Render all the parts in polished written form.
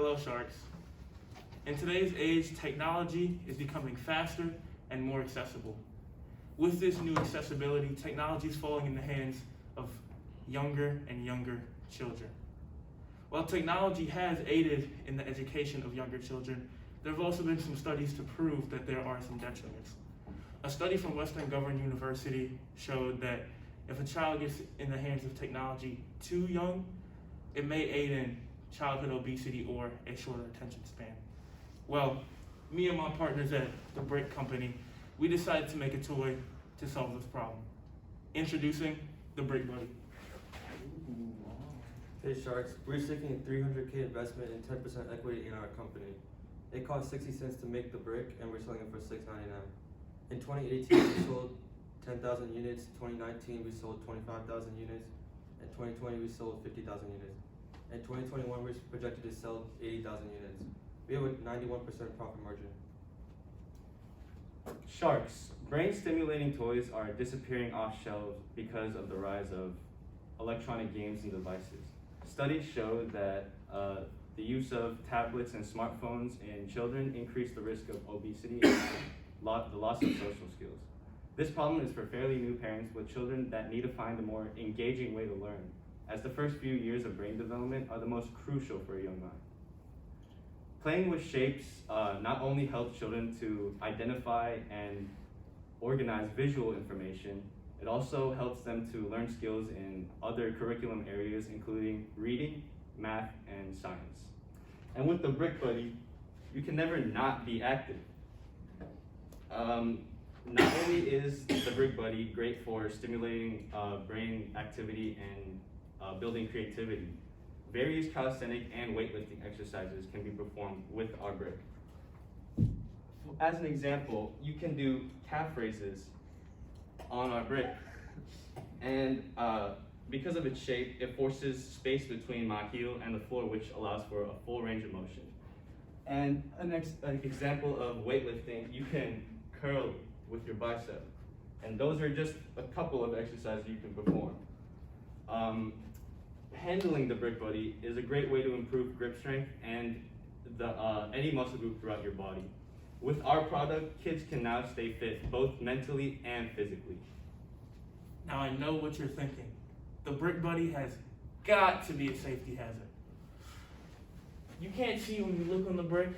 Hello, Sharks. In today's age, technology is becoming faster and more accessible. With this new accessibility, technology is falling in the hands of younger and younger children. While technology has aided in the education of younger children, there have also been some studies to prove that there are some detriments. A study from Western Governors University showed that if a child gets in the hands of technology too young, it may aid in childhood obesity or a shorter attention span. Well, me and my partners at the Brick Company, we decided to make a toy to solve this problem. Introducing the Brick Buddy. Hey Sharks, we're seeking a $300K investment and 10% equity in our company. It costs 60 cents to make the brick and we're selling it for $6.99. In 2018, we sold 10,000 units. 2019, we sold 25,000 units. In 2020, we sold 50,000 units. In 2021, we're projected to sell 80,000 units. We have a 91% profit margin. Sharks. Brain-stimulating toys are disappearing off shelves because of the rise of electronic games and devices. Studies show that the use of tablets and smartphones in children increase the risk of obesity and the loss of social skills. This problem is for fairly new parents with children that need to find a more engaging way to learn, as the first few years of brain development are the most crucial for a young mind. Playing with shapes not only helps children to identify and organize visual information, it also helps them to learn skills in other curriculum areas, including reading, math, and science. And with the Brick Buddy, you can never not be active. Not only is the Brick Buddy great for stimulating brain activity and building creativity, various calisthenic and weightlifting exercises can be performed with our brick. As an example, you can do calf raises on our brick, and because of its shape, it forces space between my heel and the floor, which allows for a full range of motion. And an example of weightlifting, you can curl with your bicep, and those are just a couple of exercises you can perform. Handling the Brick Buddy is a great way to improve grip strength and any muscle group throughout your body. With our product, kids can now stay fit both mentally and physically. Now I know what you're thinking. The Brick Buddy has got to be a safety hazard. You can't see when you look on the brick,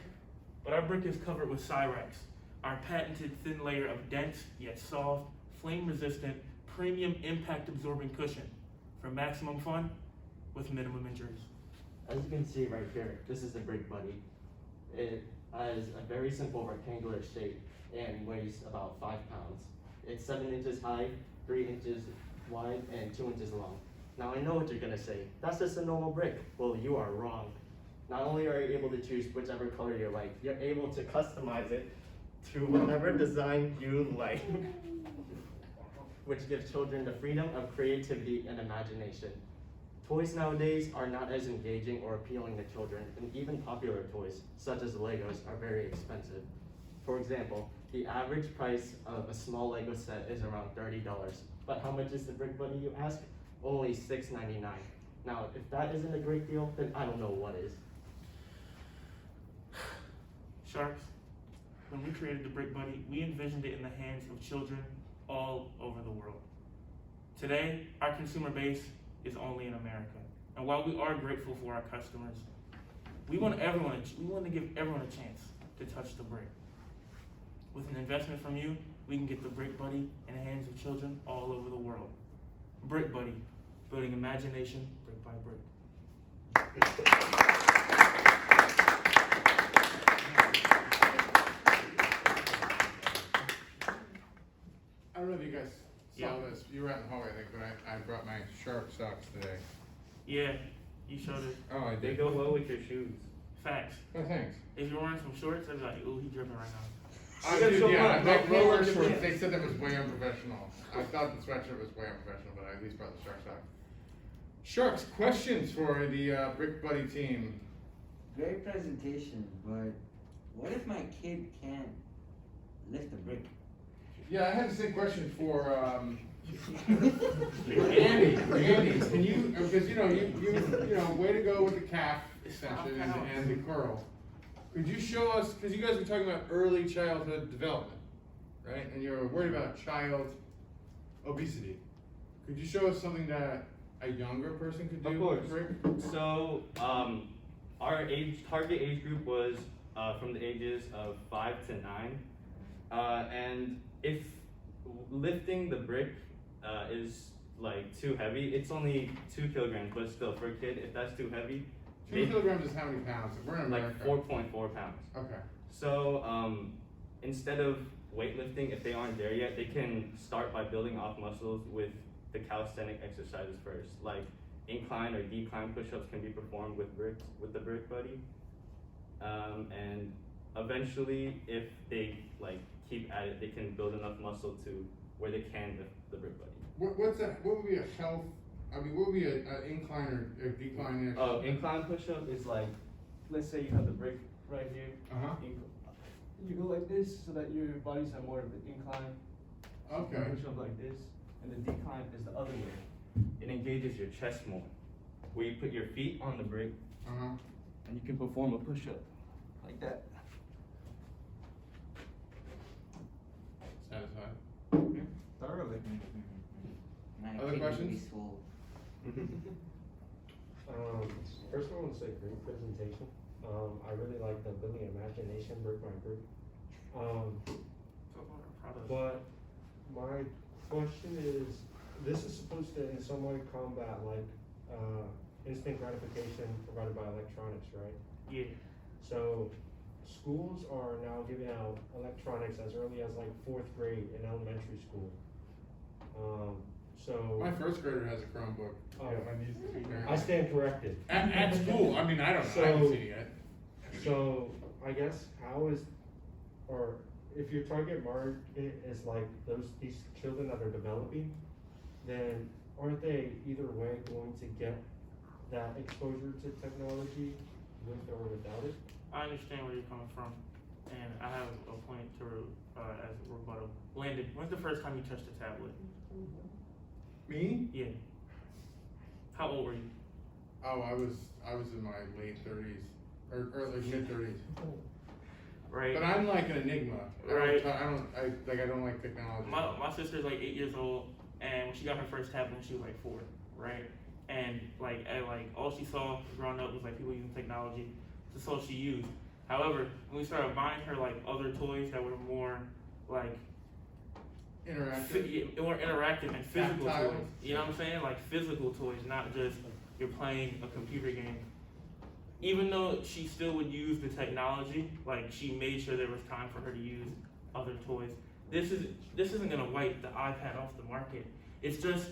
but our brick is covered with Cyrax, our patented thin layer of dense yet soft, flame-resistant, premium impact-absorbing cushion for maximum fun with minimum injuries. As you can see right here, this is the Brick Buddy. It has a very simple rectangular shape and weighs about 5 pounds. It's 7 inches high, 3 inches wide, and 2 inches long. Now I know what you're gonna say. That's just a normal brick. Well, you are wrong. Not only are you able to choose whichever color you like, you're able to customize it to whatever design you like, which gives children the freedom of creativity and imagination. Toys nowadays are not as engaging or appealing to children, and even popular toys, such as Legos, are very expensive. For example, the average price of a small Lego set is around $30. But how much is the Brick Buddy, you ask? Only $6.99. Now, if that isn't a great deal, then I don't know what is. Sharks, when we created the Brick Buddy, we envisioned it in the hands of children all over the world. Today, our consumer base is only in America. And while we are grateful for our customers, we want to give everyone a chance to touch the brick. With an investment from you, we can get the Brick Buddy in the hands of children all over the world. Brick Buddy, building imagination brick by brick. I don't know if you guys saw Yeah. this. You were out in the hallway, I think, but I brought my shark socks today. Yeah, you showed it. Oh, I They did. go well with your shoes. Facts. Oh, thanks. If you're wearing some shorts, I'd be like, ooh, he dripping right now. I gotta did, show yeah, them. like They lower look shorts. good. They said that was way unprofessional. I thought the sweatshirt was way unprofessional, but I at least brought the shark socks. Sharks, questions for the Brick Buddy team? Great presentation, but what if my kid can't lift a brick? Yeah, I had the same question for Andy, can you, because you know, way to go with the calf extension and the curl. Could you show us, because you guys were talking about early childhood development, right? And you're worried about child obesity. Could you show us something that a younger person could do? Of course. Rick? So, our target age group was from the ages of 5 to 9. And if lifting the brick is like too heavy, it's only 2 kilograms, but still, for a kid, if that's too heavy, 2 kilograms is how many pounds? If we're in like America. 4.4 pounds. Okay. So, instead of weightlifting, if they aren't there yet, they can start by building off muscles with the calisthenic exercises first. Like incline or decline push-ups can be performed with the Brick Buddy. And eventually, if they like keep at it, they can build enough muscle to where they can lift the Brick Buddy. What's that? What would be a health? I mean, what would be an incline or decline? Oh, incline push-up is like, let's say you have the brick right here. Uh-huh. You go like this so that your body's have more of an incline. Okay. You push up like this, and the decline is the other way. It engages your chest more. Where you put your feet on the brick, Uh-huh. and you can perform a push-up like that. Satisfied. Thoroughly. Man, Other kid would be questions? swole. First I want to say great presentation. I really like the building imagination brick by brick. But my question is, this is supposed to in some way combat like instant gratification provided by electronics, right? Yeah. So schools are now giving out electronics as early as like 4th grade in elementary school. So My first grader has a Chromebook. Oh. Yeah, my niece is apparently. I stand corrected. At school. I mean, I don't know. I haven't So- seen it yet. So I guess how is, or if your target market is like these children that are developing, then aren't they either way going to get that exposure to technology with or without it? I understand where you're coming from, and I have a point to as a rebuttal. Landon, when's the first time you touched a tablet? Me? Yeah. How old were you? Oh, I was in my late 30s or early mid 30s. Right. But I'm like an enigma. Right. I don't like technology. My sister's like 8 years old, and when she got her first tablet when she was like 4, right? And like all she saw growing up was like people using technology. That's all she used. However, when we started buying her like other toys that were more like Interactive. more interactive and physical Tactile. toys. You know what I'm saying? Like physical toys, not just you're playing a computer game. Even though she still would use the technology, like she made sure there was time for her to use other toys. This isn't gonna wipe the iPad off the market. It's just,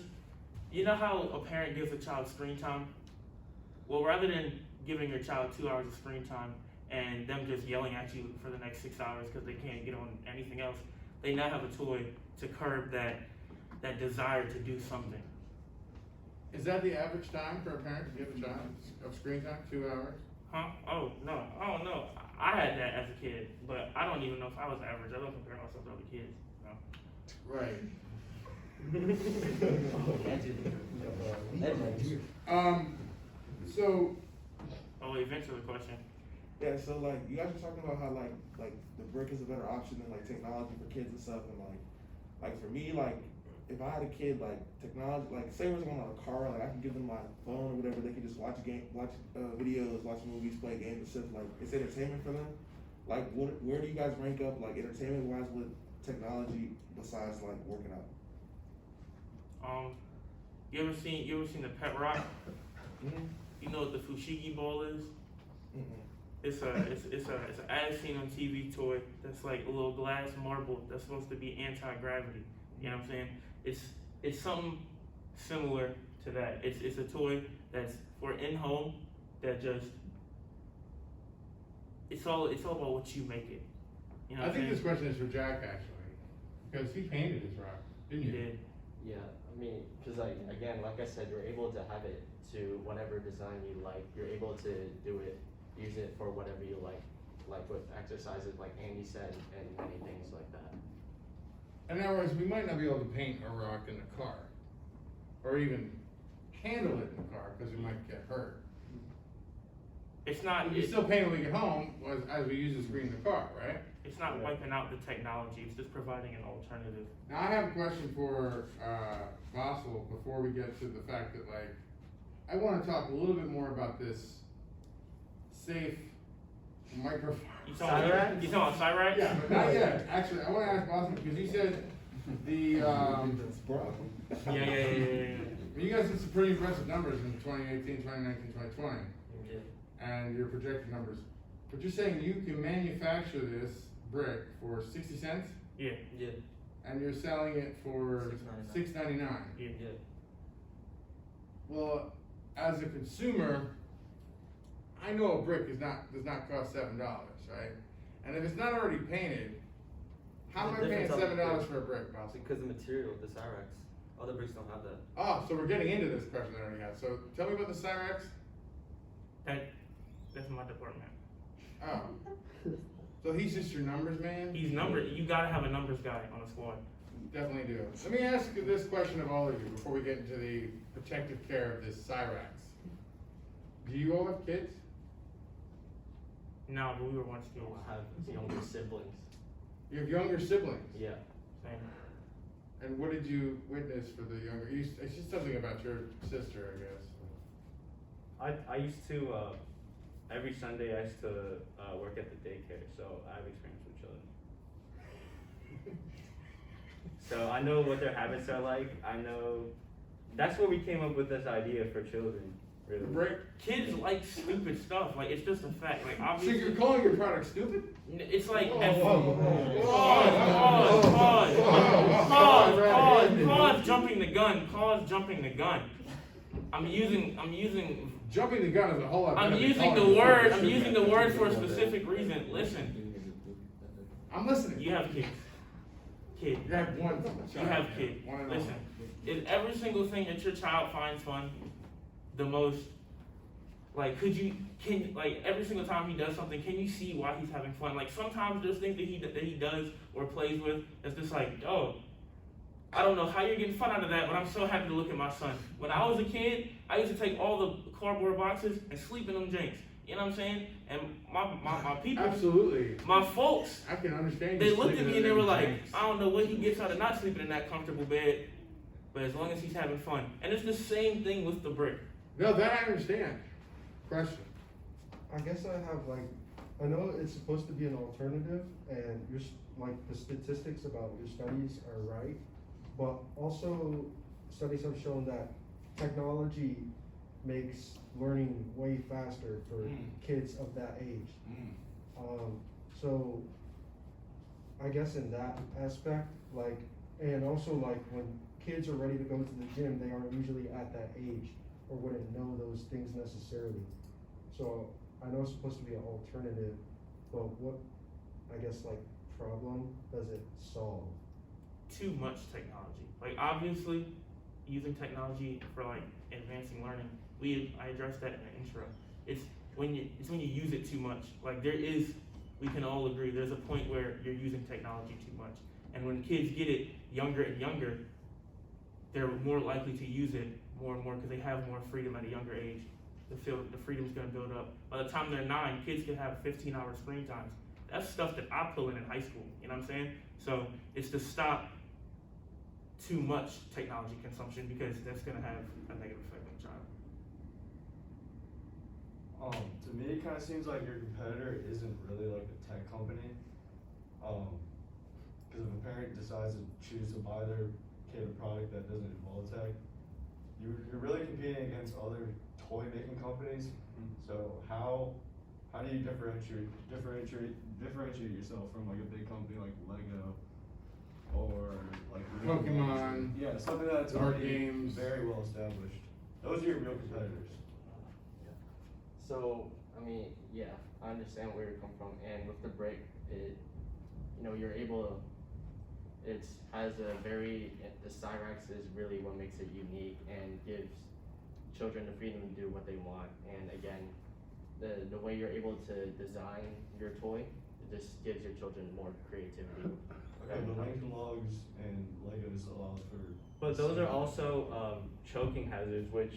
you know how a parent gives a child screen time? Well, rather than giving your child 2 hours of screen time and them just yelling at you for the next 6 hours because they can't get on anything else, they now have a toy to curb that desire to do something. Is that the average time for a parent to give a child of screen time? 2 hours? Huh? Oh, no. I don't know. I had that as a kid, but I don't even know if I was average. I don't compare myself to other kids. No. Right. So Oh, wait, Vince has a question. Yeah, so like you guys were talking about how like the brick is a better option than like technology for kids and stuff, and like for me, like if I had a kid, like technology, like say we're going on a car, like I can give them my phone or whatever, they can just watch videos, watch movies, play games and stuff. Like it's entertainment for them. Like where do you guys rank up like entertainment wise with technology besides like working out? You ever seen the Pet Rock? Mm-hmm. You know what the Fushigi ball is? Mm-hmm. It's an as seen on TV toy that's like a little glass marble that's supposed to be anti-gravity. You know what I'm saying? It's something similar to that. It's a toy that's for in-home that just it's all about what you make it. You know I what think I'm this saying? question is for Jack actually, because he painted his rock, didn't You you? did. Yeah, I mean, cause like, again, like I said, you're able to have it to whatever design you like. You're able to do it, use it for whatever you like with exercises like Andy said and many things like that. In other words, we might not be able to paint a rock in the car, or even handle it in the car, because we might get hurt. It's not. We can still paint when we get home, as we use the screen in the car, right? It's not wiping out the technology. It's just providing an alternative. Now, I have a question for, Fossil, before we get to the fact that, like, I wanna talk a little bit more about this safe microphone. You talking about Cyrax? Yeah, but not yet. Actually, I wanna ask Boston, because he said the, Yeah. you guys did some pretty impressive numbers in 2018, 2019, 2020, Yeah. and your projected numbers. But you're saying you can manufacture this brick for 60 cents, Yeah. Yeah. and you're selling it for $6.99. Yeah. Yeah. Well, as a consumer, I know a brick does not cost $7, right? And if it's not already painted, how am I There's a paying difference on the $7 brick. for a brick, Boston? Because the material, the Cyrax, other bricks don't have that. Oh, so we're getting into this question that I already had. So tell me about the Cyrax. That's my department. Oh. So he's just your numbers man? He's numbered. You gotta have a numbers guy on the squad. Definitely do. Let me ask you this question of all of you before we get into the protective care of this Cyrax. Do you all have kids? No, but we were once kids. I have younger siblings. You have younger siblings? Yeah. Same. And what did you witness for the younger? It's just something about your sister, I guess. I used to, every Sunday I used to work at the daycare, so I have experience with children. So I know what their habits are like. I know, that's where we came up with this idea for children, The really. brick. Kids like stupid stuff. Like it's just a fact. Like So obviously, you're calling your product stupid? it's like Whoa, F- whoa, whoa, whoa. Pause, jumping the gun. Pause, jumping the gun. I'm using Jumping the gun is a whole lot better I'm than using calling the it word. stupid. I'm using the word for a specific reason. Listen, I'm listening. you have kids. Kid. You have one You child. have kids. One and Listen, is every single thing that your child finds fun the most? Like, like every single time he does something, can you see why he's having fun? Like sometimes there's things that he does or plays with that's just like, oh, I don't know how you're getting fun out of that, but I'm so happy to look at my son. When I was a kid, I used to take all the cardboard boxes and sleep in them janks. You know what I'm saying? And my people, Absolutely. my folks, I can understand. they you looked at sleeping me and they in were them like, tanks. I don't know what he gets out of not sleeping in that comfortable bed, but as long as he's having fun. And it's the same thing with the brick. No, that I understand. Question. I guess I have like, I know it's supposed to be an alternative, and like the statistics about your studies are right, but also studies have shown that technology makes learning way faster for kids of that age. So I guess in that aspect, like, and also like when kids are ready to go to the gym, they aren't usually at that age or wouldn't know those things necessarily. So I know it's supposed to be an alternative, but what, I guess, like, problem does it solve? Too much technology. Like obviously, using technology for like advancing learning. I addressed that in the intro. It's when you use it too much. Like we can all agree, there's a point where you're using technology too much. And when kids get it younger and younger, they're more likely to use it more and more because they have more freedom at a younger age. The freedom's gonna build up. By the time they're 9, kids can have 15-hour screen times. That's stuff that I pull in high school, you know what I'm saying? So it's to stop too much technology consumption because that's gonna have a negative effect on the child. To me, it kind of seems like your competitor isn't really like a tech company. Because if a parent decides to choose to buy their kid a product that doesn't involve tech, you're really competing against other toy making companies. So how do you differentiate yourself from like a big company like Lego or like Pokemon, Yeah, something that's board already games. very well established. Those are your real competitors. So, I mean, yeah, I understand where you're coming from, and with the brick, you're able to, the Cyrax is really what makes it unique and gives children the freedom to do what they want. And again, the way you're able to design your toy It just gives your children more creativity. Okay, the Lincoln Logs and Legos allows for. But those are also choking hazards, which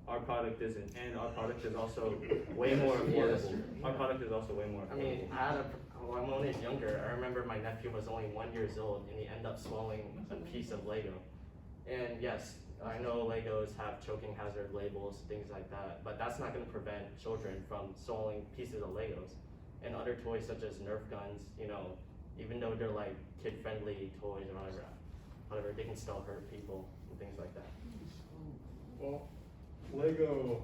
our product isn't, and our product is also way more affordable. Our product is also way more I mean, affordable. when I was younger, I remember my nephew was only 1 year old and he ended up swallowing a piece of Lego. And yes, I know Legos have choking hazard labels, things like that, but that's not going to prevent children from swallowing pieces of Legos. And other toys such as Nerf guns, you know, even though they're like kid-friendly toys or whatever, they can still hurt people and things like that. Well, Lego,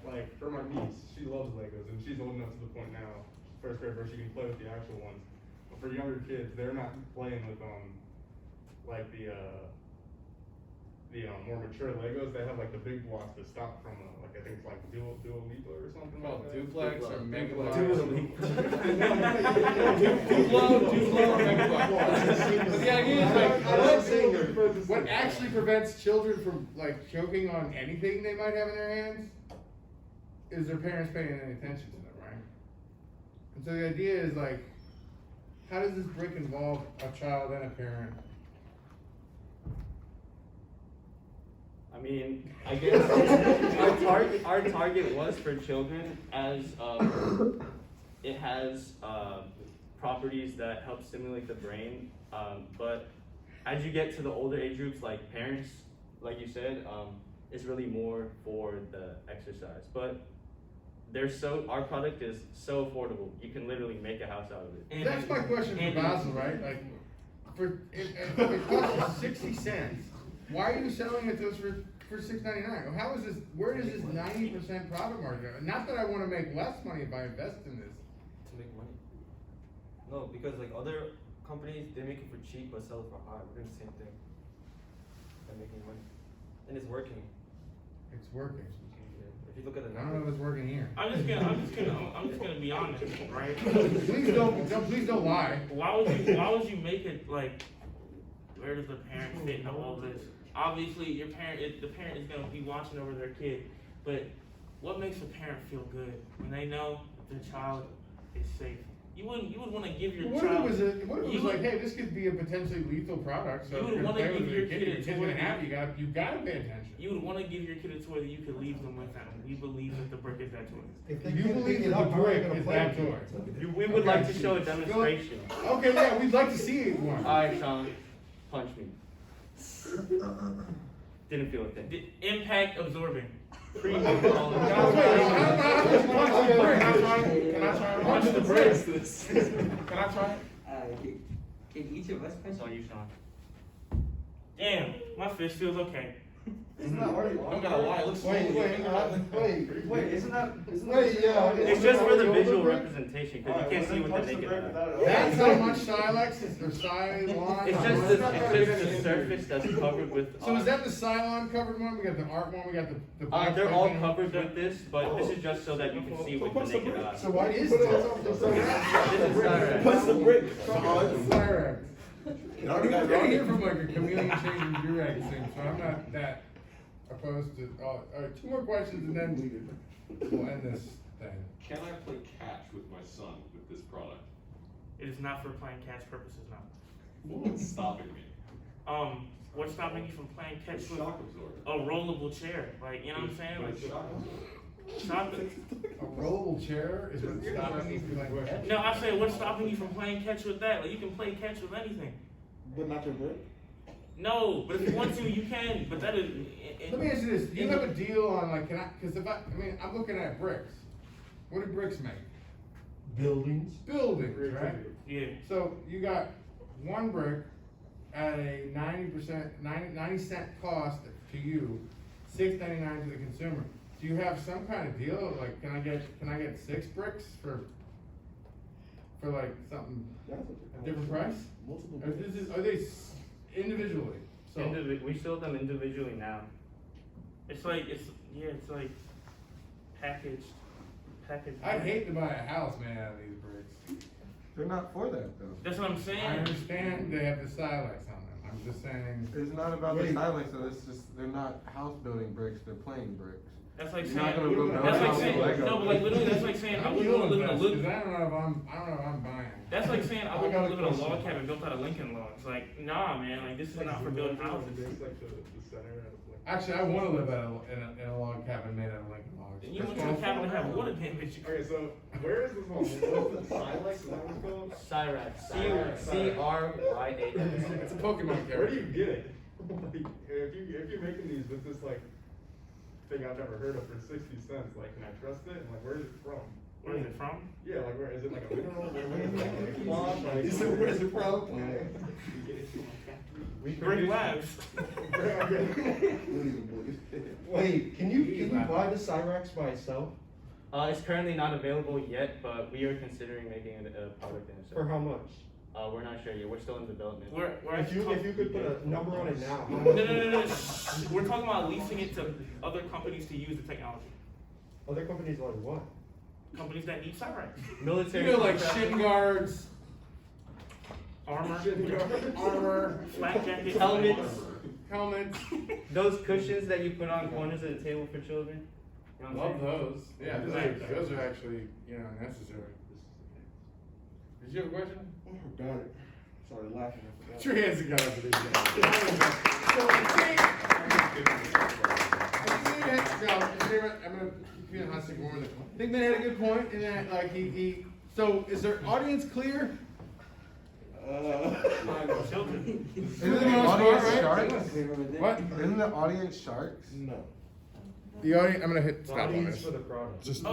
like for my niece, she loves Legos, and she's old enough to the point now, first grade, where she can play with the actual ones. But for younger kids, they're not playing with like the more mature Legos. They have like the big blocks that stop from like I think it's like dual lethal or something. Oh, like that. duplex or mega blocks. Duplo or mega blocks. But the idea is like, what actually prevents children from like choking on anything they might have in their hands is their parents paying any attention to them, right? And so the idea is like, how does this brick involve a child and a parent? I mean, I guess our target was for children, as it has properties that help stimulate the brain. But as you get to the older age groups, like parents, like you said, it's really more for the exercise. But our product is so affordable. You can literally make a house out of it. And that's my question for Basil, right? Like, if it costs 60 cents, why are you selling it to us for $6.99? How is this? Where is this 90% profit margin? Not that I want to make less money if I invest in this. To make money. No, because like other companies, they make it for cheap but sell it for high. We're doing the same thing. By making money, and it's working. It's working. If you look at the I don't know if it's working here. I'm just gonna be honest, right? Please don't lie. Why would you make it like, where does the parent fit in all this? Obviously, the parent is gonna be watching over their kid, but what makes a parent feel good when they know that their child is safe? You would want to give your child. What if it was like, hey, this could be a potentially lethal product, so You if would you're wanna playing give with your your kid, your kid a kid's toy. gonna have you gotta pay attention. You would want to give your kid a toy that you could leave them with, and we believe that the brick is that toy. You believe that the brick is that toy. We would like to show a demonstration. Okay, yeah, we'd like to see one. Alright, Sean, punch me. Didn't feel a thing. The impact absorbing. Can I try the brick? Can I try it? Can each of us punch? It's on you, Sean. Damn, my fist feels okay. Isn't that already I'm gonna lie, it looks Wait, isn't that? It's just for the visual representation, because you can't see with the naked eye. That's how much Silex is, or Cylon? It's just the surface that's covered with. So is that the Cylon covered one? We got the art one, we got the black. They're all one? covered with this, but this is just so that you can see with the naked eye. So why What do you is put it this? on top of the This is Cyrax. What's the brick? Cyrax. It already got I hear from like a chameleon changing Durag thing, so I'm not that opposed to. Alright, 2 more questions and then we'll end this thing. Can I play catch with my son with this product? It is not for playing catch purposes now. What's stopping me? What's stopping you from playing catch with Shock absorber. a rollable chair? Like, you know what I'm saying? But Like, shock absorber. stop it. A rollable chair is what's stopping me from like catch? No, I said, what's stopping you from playing catch with that? Like, you can play catch with anything. But not your brick? No, but if you want to, you can. But that is. Let me ask you this, do you have a deal on like, cause if I mean, I'm looking at bricks. What do bricks make? Buildings. Buildings, right? Yeah. So you got one brick at a 90 cent cost to you, $6.99 to the consumer. Do you have some kind of deal? Like, can I get 6 bricks for like something, a different price? Multiple Are they individually? So We sell them individually now. It's like packaged. I'd hate to buy a house made out of these bricks. They're not for that though. That's what I'm I saying. understand they have the Silex on them. I'm just saying. It's not about the Wait. Silex, so it's just, they're not house building bricks, they're plain bricks. That's like You're not saying, gonna build that's like houses saying, with Lego. no, but like literally, that's like saying I How wouldn't you want to live in a invest? little. 'Cause I don't know if I'm buying. That's like saying I I wouldn't got want a to live in a log question. cabin built out of Lincoln Logs. Like, nah, man, like this is not for building houses. It's like the center of like. Actually, I want to live in a log cabin made out of Lincoln logs. You want your cabin to have water damage. Okay, so where is this one? What's the Silex? Is that what it's called? Cyrax. C-R-Y-A-X. It's a Pokemon character. Where do you get it? Like, if you're making these with this like thing I've never heard of for 60 cents, like, can I trust it? And like, where is it from? Where is it from? Yeah, like, where is it? Like a mineral? Where is it? Like a cloth? Like, He said, where's it from? Brick Labs. Wait, can you buy the Cyrax by itself? It's currently not available yet, but we are considering making it a product in For itself. how much? We're not sure yet. We're still in development. We're If you could put a number on it now, how No, much? no. Shh. We're talking about leasing it to other companies to use the technology. Other companies like what? Companies that need Cyrax. Military. You know, like contractors. shin guards, Armor, armor, flak jackets, Helmets. helmets. Those cushions that you put on corners of the table for children. You know what I'm Love saying? those. Yeah, those are actually, necessary. Did you have a question? I forgot it. Started laughing. I Put forgot. your hands together for these guys. I'm gonna keep you in hot seat more. I think man had a good point in that, like he. So, is their audience clear? children. Isn't For the the most part, audience right? sharks? What? Isn't the audience sharks? No. The audience. I'm gonna hit The stop on audience this. for the product. Just